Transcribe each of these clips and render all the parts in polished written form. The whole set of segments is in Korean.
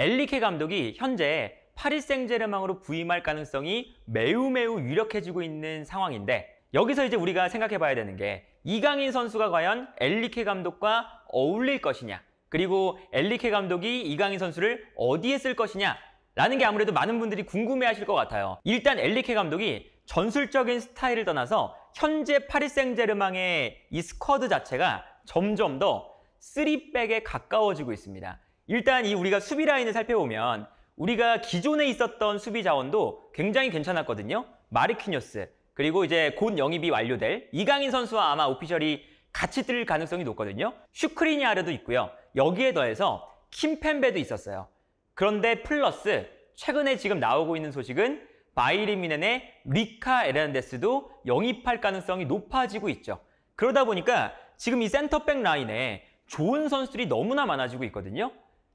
엔리케 감독이 현재 파리 생제르맹으로 부임할 가능성이 매우 유력해지고 있는 상황인데, 여기서 이제 우리가 생각해 봐야 되는 게 이강인 선수가 과연 엔리케 감독과 어울릴 것이냐, 그리고 엔리케 감독이 이강인 선수를 어디에 쓸 것이냐 라는 게 아무래도 많은 분들이 궁금해 하실 것 같아요. 일단 엔리케 감독이 전술적인 스타일을 떠나서 현재 파리 생제르맹의 이 스쿼드 자체가 점점 더 3백에 가까워지고 있습니다. 일단 우리가 수비 라인을 살펴보면 우리가 기존에 있었던 수비 자원도 굉장히 괜찮았거든요. 마르키뇨스, 그리고 이제 곧 영입이 완료될 이강인 선수와 아마 오피셜이 같이 뛸 가능성이 높거든요. 슈크리니아르도 있고요. 여기에 더해서 킴펜베도 있었어요. 그런데 플러스 최근에 지금 나오고 있는 소식은 바이에른 뮌헨의 리카 에르난데스도 영입할 가능성이 높아지고 있죠. 그러다 보니까 지금 이 센터백 라인에 좋은 선수들이 너무나 많아지고 있거든요.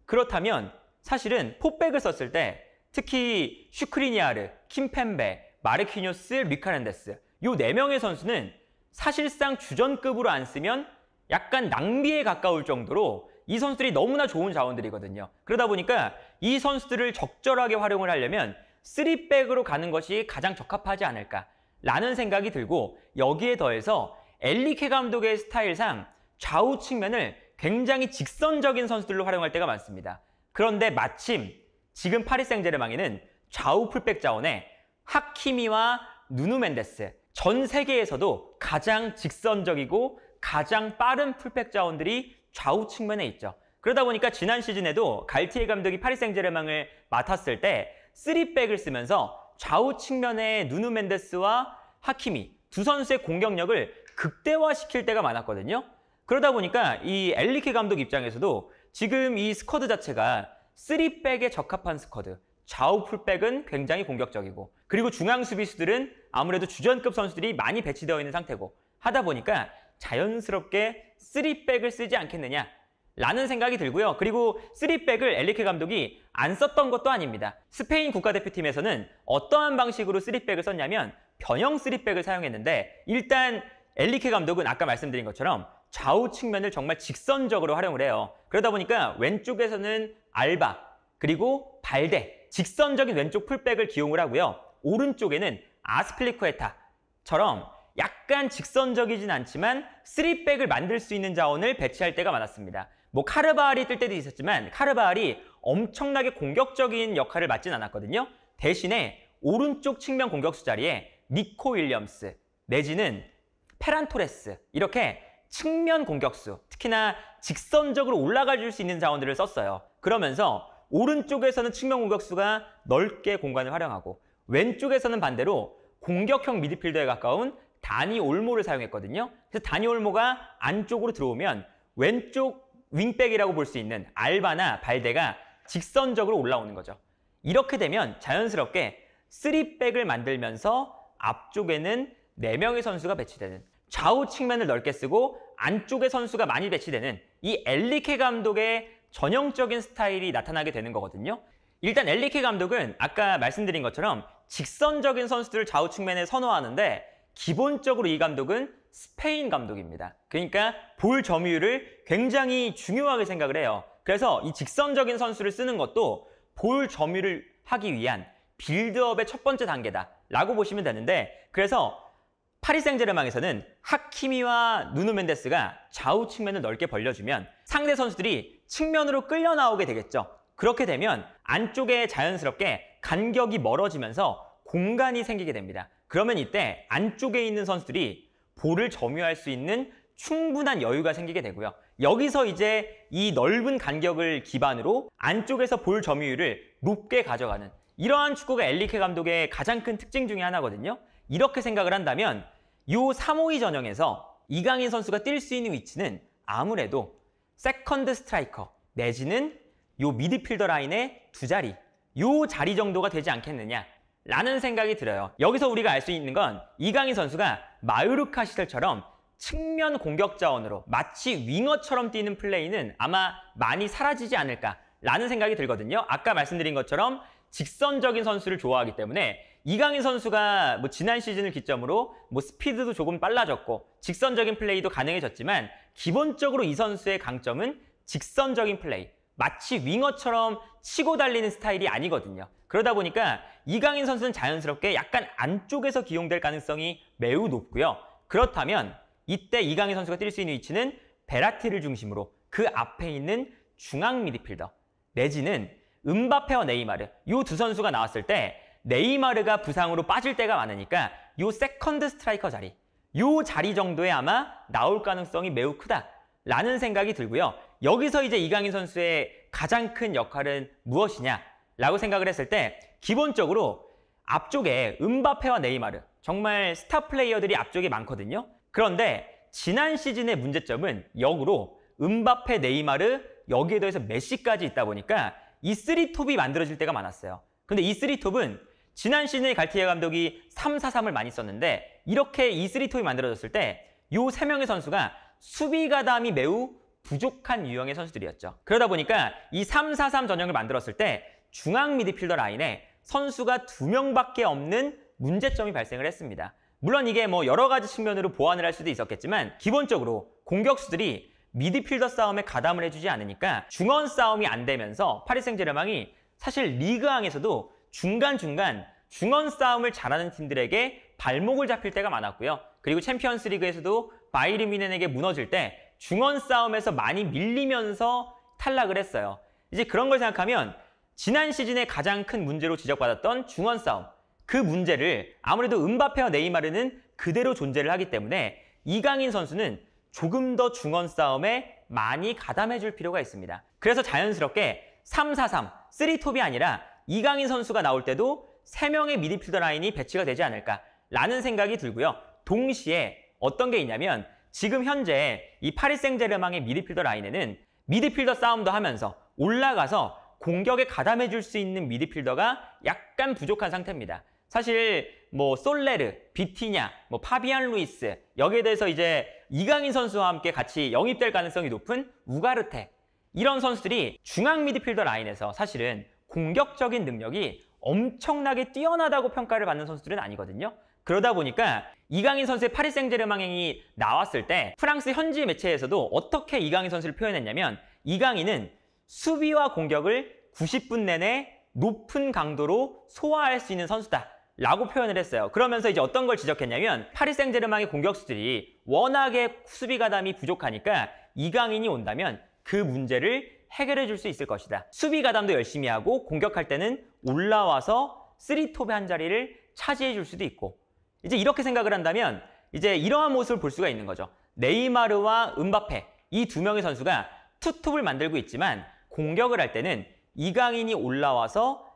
그렇다면 사실은 포백을 썼을 때 특히 슈크리니아르, 킴펜베, 마르키뇨스, 리카 에르난데스 이 4명의 선수는 사실상 주전급으로 안 쓰면 약간 낭비에 가까울 정도로 이 선수들이 너무나 좋은 자원들이거든요. 그러다 보니까 이 선수들을 적절하게 활용을 하려면 3백으로 가는 것이 가장 적합하지 않을까라는 생각이 들고, 여기에 더해서 엔리케 감독의 스타일상 좌우 측면을 굉장히 직선적인 선수들로 활용할 때가 많습니다. 그런데 마침 지금 파리 생제르맹에는 좌우 풀백 자원에 하키미와 누누 멘데스, 전 세계에서도 가장 직선적이고 가장 빠른 풀백 자원들이 좌우 측면에 있죠. 그러다 보니까 지난 시즌에도 갈티에 감독이 파리 생제르맹을 맡았을 때 3백을 쓰면서 좌우 측면에 누누 멘데스와 하키미 두 선수의 공격력을 극대화시킬 때가 많았거든요. 그러다 보니까 이 엔리케 감독 입장에서도 지금 이 스쿼드 자체가 3백에 적합한 스쿼드, 좌우 풀백은 굉장히 공격적이고, 그리고 중앙 수비수들은 아무래도 주전급 선수들이 많이 배치되어 있는 상태고 하다 보니까 자연스럽게 3백을 쓰지 않겠느냐 라는 생각이 들고요. 그리고 3백을 엔리케 감독이 안 썼던 것도 아닙니다. 스페인 국가대표팀에서는 어떠한 방식으로 3백을 썼냐면 변형 3백을 사용했는데, 일단 엔리케 감독은 아까 말씀드린 것처럼 좌우 측면을 정말 직선적으로 활용을 해요. 그러다 보니까 왼쪽에서는 알바, 그리고 발데, 직선적인 왼쪽 풀백을 기용을 하고요. 오른쪽에는 아스필리쿠에타처럼 약간 직선적이진 않지만 3백을 만들 수 있는 자원을 배치할 때가 많았습니다. 카르바알이 뜰 때도 있었지만 카르바알이 엄청나게 공격적인 역할을 맡진 않았거든요. 대신에 오른쪽 측면 공격수 자리에 니코 윌리엄스 내지는 페란 토레스, 이렇게 측면 공격수, 특히나 직선적으로 올라가 줄 수 있는 자원들을 썼어요. 그러면서 오른쪽에서는 측면 공격수가 넓게 공간을 활용하고, 왼쪽에서는 반대로 공격형 미드필더에 가까운 다니 올모를 사용했거든요. 그래서 다니 올모가 안쪽으로 들어오면 왼쪽 윙백이라고 볼 수 있는 알바나 발데가 직선적으로 올라오는 거죠. 이렇게 되면 자연스럽게 3백을 만들면서 앞쪽에는 4명의 선수가 배치되는, 좌우 측면을 넓게 쓰고 안쪽에 선수가 많이 배치되는 이 엔리케 감독의 전형적인 스타일이 나타나게 되는 거거든요. 일단 엔리케 감독은 아까 말씀드린 것처럼 직선적인 선수들을 좌우 측면에 선호하는데, 기본적으로 이 감독은 스페인 감독입니다. 그러니까 볼 점유율을 굉장히 중요하게 생각을 해요. 그래서 이 직선적인 선수를 쓰는 것도 볼 점유를 하기 위한 빌드업의 첫 번째 단계다라고 보시면 되는데, 그래서 파리 생제르맹에서는 하키미와 누누 멘데스가 좌우 측면을 넓게 벌려주면 상대 선수들이 측면으로 끌려 나오게 되겠죠. 그렇게 되면 안쪽에 자연스럽게 간격이 멀어지면서 공간이 생기게 됩니다. 그러면 이때 안쪽에 있는 선수들이 볼을 점유할 수 있는 충분한 여유가 생기게 되고요. 여기서 이제 이 넓은 간격을 기반으로 안쪽에서 볼 점유율을 높게 가져가는, 이러한 축구가 엔리케 감독의 가장 큰 특징 중에 하나거든요. 이렇게 생각을 한다면 이 3-5-2 전형에서 이강인 선수가 뛸 수 있는 위치는 아무래도 세컨드 스트라이커 내지는 이 미드필더 라인의 두 자리, 이 자리 정도가 되지 않겠느냐 라는 생각이 들어요. 여기서 우리가 알 수 있는 건 이강인 선수가 마요르카 시절처럼 측면 공격 자원으로 마치 윙어처럼 뛰는 플레이는 아마 많이 사라지지 않을까라는 생각이 들거든요. 아까 말씀드린 것처럼 직선적인 선수를 좋아하기 때문에 이강인 선수가 지난 시즌을 기점으로 스피드도 조금 빨라졌고 직선적인 플레이도 가능해졌지만, 기본적으로 이 선수의 강점은 직선적인 플레이, 마치 윙어처럼 치고 달리는 스타일이 아니거든요. 그러다 보니까 이강인 선수는 자연스럽게 약간 안쪽에서 기용될 가능성이 매우 높고요. 그렇다면 이때 이강인 선수가 뛸 수 있는 위치는 베라티를 중심으로 그 앞에 있는 중앙 미드필더 내지는 음바페와 네이마르 이 두 선수가 나왔을 때 네이마르가 부상으로 빠질 때가 많으니까 이 세컨드 스트라이커 자리 이 자리 정도에 아마 나올 가능성이 매우 크다라는 생각이 들고요. 여기서 이제 이강인 선수의 가장 큰 역할은 무엇이냐라고 생각을 했을 때 기본적으로 앞쪽에 음바페와 네이마르 정말 스타 플레이어들이 앞쪽에 많거든요. 그런데 지난 시즌의 문제점은 역으로 음바페, 네이마르 여기에 더해서 메시까지 있다 보니까 이 3톱이 만들어질 때가 많았어요. 근데 이 3톱은 지난 시즌에 갈티에 감독이 3-4-3을 많이 썼는데 이렇게 이 3톱이 만들어졌을 때 이 3명의 선수가 수비 가담이 매우 부족한 유형의 선수들이었죠. 그러다 보니까 이 3-4-3 전형을 만들었을 때 중앙 미드필더 라인에 선수가 2명밖에 없는 문제점이 발생을 했습니다. 물론 이게 뭐 여러 가지 측면으로 보완을 할 수도 있었겠지만 기본적으로 공격수들이 미드필더 싸움에 가담을 해주지 않으니까 중원 싸움이 안 되면서 파리 생제르맹이 사실 리그왕에서도 중간중간 중원 싸움을 잘하는 팀들에게 발목을 잡힐 때가 많았고요. 그리고 챔피언스 리그에서도 바이에른 뮌헨에게 무너질 때 중원 싸움에서 많이 밀리면서 탈락을 했어요. 이제 그런 걸 생각하면 지난 시즌에 가장 큰 문제로 지적받았던 중원 싸움 그 문제를 아무래도 음바페와 네이마르는 그대로 존재를 하기 때문에 이강인 선수는 조금 더 중원 싸움에 많이 가담해 줄 필요가 있습니다. 그래서 자연스럽게 3-4-3, 3톱이 아니라 이강인 선수가 나올 때도 3명의 미드필더 라인이 배치가 되지 않을까라는 생각이 들고요. 동시에 어떤 게 있냐면 지금 현재 이 파리 생제르맹의 미드필더 라인에는 미드필더 싸움도 하면서 올라가서 공격에 가담해 줄 수 있는 미드필더가 약간 부족한 상태입니다. 사실 뭐 솔레르, 비티냐, 뭐 파비안 루이스 여기에 대해서 이제 이강인 선수와 함께 같이 영입될 가능성이 높은 우가르테 이런 선수들이 중앙 미드필더 라인에서 사실은 공격적인 능력이 엄청나게 뛰어나다고 평가를 받는 선수들은 아니거든요. 그러다 보니까 이강인 선수의 파리 생제르맹이 나왔을 때 프랑스 현지 매체에서도 어떻게 이강인 선수를 표현했냐면 이강인은 수비와 공격을 90분 내내 높은 강도로 소화할 수 있는 선수다 라고 표현을 했어요. 그러면서 이제 어떤 걸 지적했냐면 파리 생제르맹의 공격수들이 워낙에 수비 가담이 부족하니까 이강인이 온다면 그 문제를 해결해 줄 수 있을 것이다. 수비 가담도 열심히 하고 공격할 때는 올라와서 3톱의 한 자리를 차지해 줄 수도 있고 이제 이렇게 생각을 한다면 이제 이러한 모습을 볼 수가 있는 거죠. 네이마르와 음바페 이 두 명의 선수가 투톱을 만들고 있지만 공격을 할 때는 이강인이 올라와서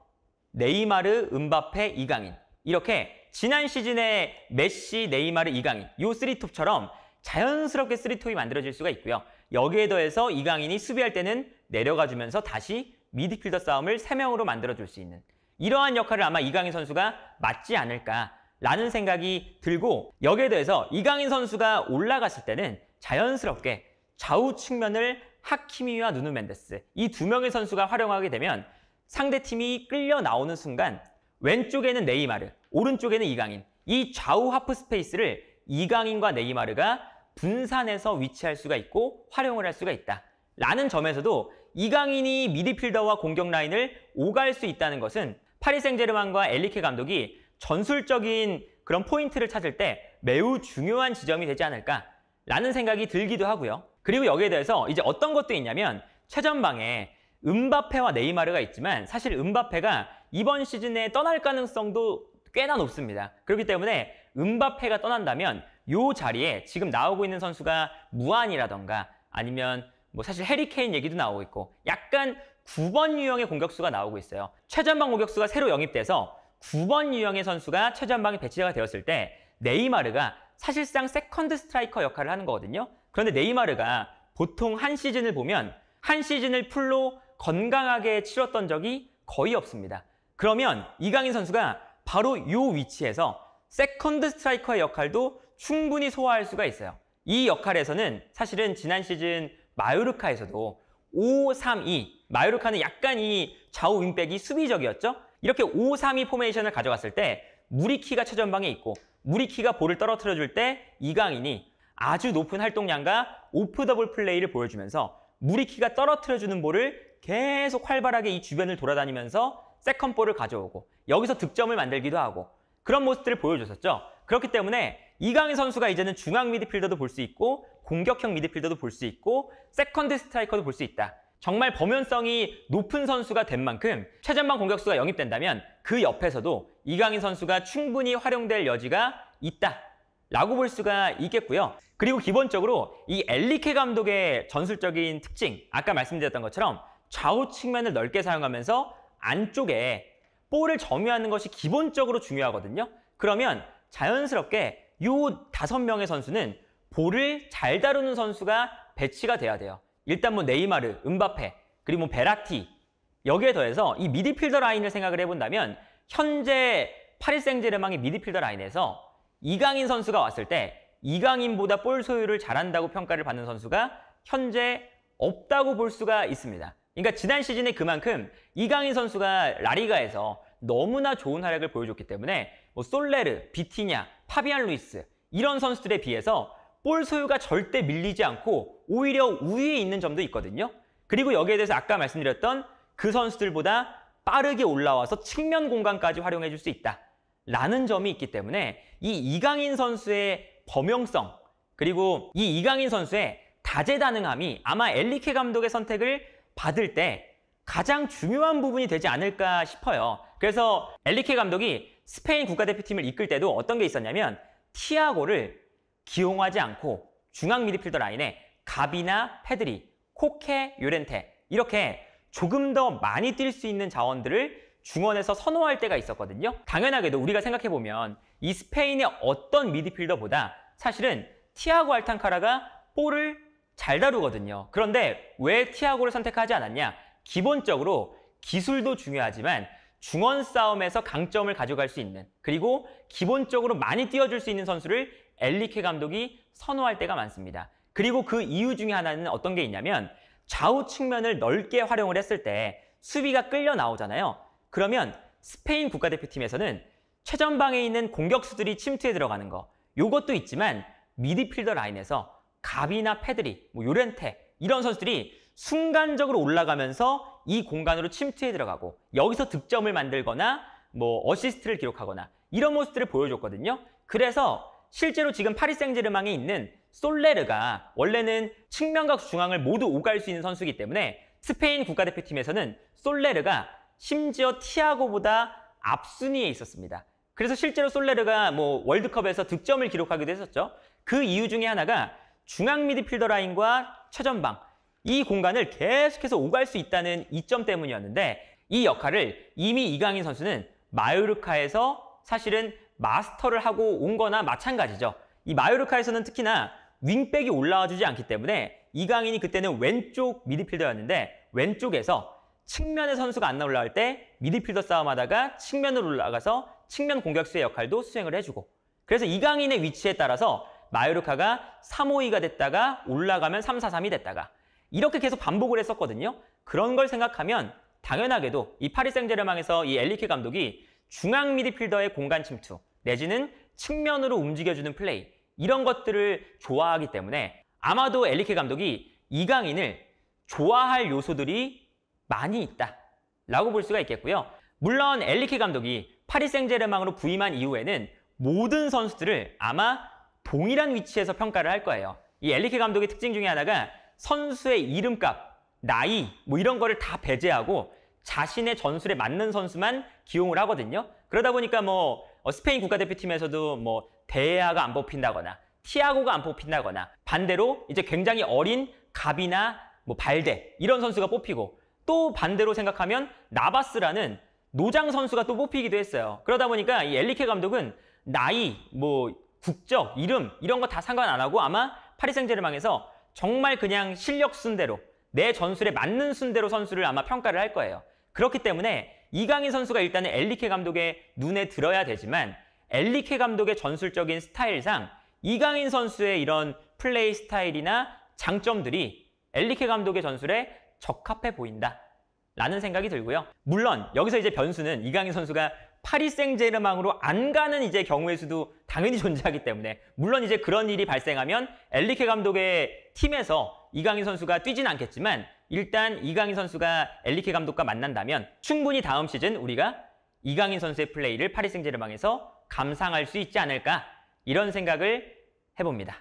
네이마르, 음바페, 이강인 이렇게 지난 시즌에 메시, 네이마르, 이강인 이 3톱처럼 자연스럽게 3톱이 만들어질 수가 있고요. 여기에 더해서 이강인이 수비할 때는 내려가주면서 다시 미드필더 싸움을 3명으로 만들어줄 수 있는 이러한 역할을 아마 이강인 선수가 맡지 않을까라는 생각이 들고 여기에 대해서 이강인 선수가 올라갔을 때는 자연스럽게 좌우 측면을 하키미와 누누 멘데스 이 두 명의 선수가 활용하게 되면 상대팀이 끌려 나오는 순간 왼쪽에는 네이마르, 오른쪽에는 이강인 이 좌우 하프 스페이스를 이강인과 네이마르가 분산해서 위치할 수가 있고 활용을 할 수가 있다. 라는 점에서도 이강인이 미드필더와 공격 라인을 오갈 수 있다는 것은 파리 생제르맹과 엔리케 감독이 전술적인 그런 포인트를 찾을 때 매우 중요한 지점이 되지 않을까라는 생각이 들기도 하고요. 그리고 여기에 대해서 이제 어떤 것도 있냐면 최전방에 음바페와 네이마르가 있지만 사실 음바페가 이번 시즌에 떠날 가능성도 꽤나 높습니다. 그렇기 때문에 음바페가 떠난다면 이 자리에 지금 나오고 있는 선수가 무안이라던가 아니면 뭐 사실 해리 케인 얘기도 나오고 있고 약간 9번 유형의 공격수가 나오고 있어요. 최전방 공격수가 새로 영입돼서 9번 유형의 선수가 최전방에 배치가 되었을 때 네이마르가 사실상 세컨드 스트라이커 역할을 하는 거거든요. 그런데 네이마르가 보통 한 시즌을 보면 한 시즌을 풀로 건강하게 치렀던 적이 거의 없습니다. 그러면 이강인 선수가 바로 이 위치에서 세컨드 스트라이커의 역할도 충분히 소화할 수가 있어요. 이 역할에서는 사실은 지난 시즌 마요르카에서도 5-3-2 마요르카는 약간 이 좌우 윙백이 수비적이었죠. 이렇게 5-3-2 포메이션을 가져갔을 때 무리키가 최전방에 있고 무리키가 볼을 떨어뜨려 줄 때 이강인이 아주 높은 활동량과 오프 더블 플레이를 보여주면서 무리키가 떨어뜨려주는 볼을 계속 활발하게 이 주변을 돌아다니면서 세컨볼을 가져오고 여기서 득점을 만들기도 하고 그런 모습들을 보여줬었죠. 그렇기 때문에 이강인 선수가 이제는 중앙 미드필더도 볼 수 있고 공격형 미드필더도 볼 수 있고 세컨드 스트라이커도 볼 수 있다. 정말 범연성이 높은 선수가 된 만큼 최전방 공격수가 영입된다면 그 옆에서도 이강인 선수가 충분히 활용될 여지가 있다라고 볼 수가 있겠고요. 그리고 기본적으로 이 엔리케 감독의 전술적인 특징, 아까 말씀드렸던 것처럼 좌우 측면을 넓게 사용하면서 안쪽에 볼을 점유하는 것이 기본적으로 중요하거든요. 그러면 자연스럽게 이 5명의 선수는 볼을 잘 다루는 선수가 배치가 돼야 돼요. 일단 뭐 네이마르, 음바페, 그리고 뭐 베라티 여기에 더해서 이 미드필더 라인을 생각을 해본다면 현재 파리 생제르맹의 미드필더 라인에서 이강인 선수가 왔을 때 이강인보다 볼 소유를 잘한다고 평가를 받는 선수가 현재 없다고 볼 수가 있습니다. 그러니까 지난 시즌에 그만큼 이강인 선수가 라리가에서 너무나 좋은 활약을 보여줬기 때문에 뭐 솔레르, 비티냐, 파비안 루이스 이런 선수들에 비해서 볼 소유가 절대 밀리지 않고 오히려 우위에 있는 점도 있거든요. 그리고 여기에 대해서 아까 말씀드렸던 그 선수들보다 빠르게 올라와서 측면 공간까지 활용해 줄 수 있다라는 점이 있기 때문에 이 이강인 선수의 범용성 그리고 이 이강인 선수의 다재다능함이 아마 엔리케 감독의 선택을 받을 때 가장 중요한 부분이 되지 않을까 싶어요. 그래서 엔리케 감독이 스페인 국가대표팀을 이끌 때도 어떤 게 있었냐면 티아고를 기용하지 않고 중앙 미드필더 라인에 가비나 페드리, 코케, 요렌테 이렇게 조금 더 많이 뛸 수 있는 자원들을 중원에서 선호할 때가 있었거든요. 당연하게도 우리가 생각해보면 이 스페인의 어떤 미드필더보다 사실은 티아고 알칸타라가 볼을 잘 다루거든요. 그런데 왜 티아고를 선택하지 않았냐? 기본적으로 기술도 중요하지만 중원 싸움에서 강점을 가져갈 수 있는 그리고 기본적으로 많이 띄워줄 수 있는 선수를 엔리케 감독이 선호할 때가 많습니다. 그리고 그 이유 중에 하나는 어떤 게 있냐면 좌우 측면을 넓게 활용을 했을 때 수비가 끌려 나오잖아요. 그러면 스페인 국가대표팀에서는 최전방에 있는 공격수들이 침투해 들어가는 거 요것도 있지만 미드필더 라인에서 가비나 페드리, 뭐 요렌테 이런 선수들이 순간적으로 올라가면서 이 공간으로 침투해 들어가고 여기서 득점을 만들거나 뭐 어시스트를 기록하거나 이런 모습들을 보여줬거든요. 그래서 실제로 지금 파리 생제르맹에 있는 솔레르가 원래는 측면과 중앙을 모두 오갈 수 있는 선수이기 때문에 스페인 국가대표팀에서는 솔레르가 심지어 티아고보다 앞순위에 있었습니다. 그래서 실제로 솔레르가 뭐 월드컵에서 득점을 기록하기도 했었죠. 그 이유 중에 하나가 중앙 미드필더 라인과 최전방 이 공간을 계속해서 오갈 수 있다는 이점 때문이었는데 이 역할을 이미 이강인 선수는 마요르카에서 사실은 마스터를 하고 온 거나 마찬가지죠. 이 마요르카에서는 특히나 윙백이 올라와 주지 않기 때문에 이강인이 그때는 왼쪽 미드필더였는데 왼쪽에서 측면의 선수가 안 올라올 때 미드필더 싸움하다가 측면으로 올라가서 측면 공격수의 역할도 수행을 해주고 그래서 이강인의 위치에 따라서 마요르카가 3-5-2가 됐다가 올라가면 3-4-3이 됐다가 이렇게 계속 반복을 했었거든요. 그런 걸 생각하면 당연하게도 이 파리 생제르맹에서 이 엔리케 감독이 중앙 미드필더의 공간 침투 내지는 측면으로 움직여주는 플레이 이런 것들을 좋아하기 때문에 아마도 엔리케 감독이 이강인을 좋아할 요소들이 많이 있다라고 볼 수가 있겠고요. 물론 엔리케 감독이 파리 생제르맹으로 부임한 이후에는 모든 선수들을 아마 동일한 위치에서 평가를 할 거예요. 이 엔리케 감독의 특징 중에 하나가 선수의 이름값, 나이 뭐 이런 거를 다 배제하고 자신의 전술에 맞는 선수만 기용을 하거든요. 그러다 보니까 뭐 스페인 국가대표팀에서도 뭐 데아가 안 뽑힌다거나 티아고가 안 뽑힌다거나 반대로 이제 굉장히 어린 가비나 뭐 발데 이런 선수가 뽑히고 또 반대로 생각하면 나바스라는 노장 선수가 또 뽑히기도 했어요. 그러다 보니까 이 엔리케 감독은 나이, 뭐 국적, 이름 이런 거 다 상관 안 하고 아마 파리 생제르맹에서 정말 그냥 실력 순대로 내 전술에 맞는 순대로 선수를 아마 평가를 할 거예요. 그렇기 때문에 이강인 선수가 일단은 엔리케 감독의 눈에 들어야 되지만 엔리케 감독의 전술적인 스타일상 이강인 선수의 이런 플레이 스타일이나 장점들이 엔리케 감독의 전술에 적합해 보인다 라는 생각이 들고요. 물론 여기서 이제 변수는 이강인 선수가 파리 생제르맹으로 안 가는 이제 경우의 수도 당연히 존재하기 때문에, 물론 이제 그런 일이 발생하면 엔리케 감독의 팀에서 이강인 선수가 뛰진 않겠지만, 일단 이강인 선수가 엔리케 감독과 만난다면 충분히 다음 시즌 우리가 이강인 선수의 플레이를 파리 생제르맹에서 감상할 수 있지 않을까, 이런 생각을 해봅니다.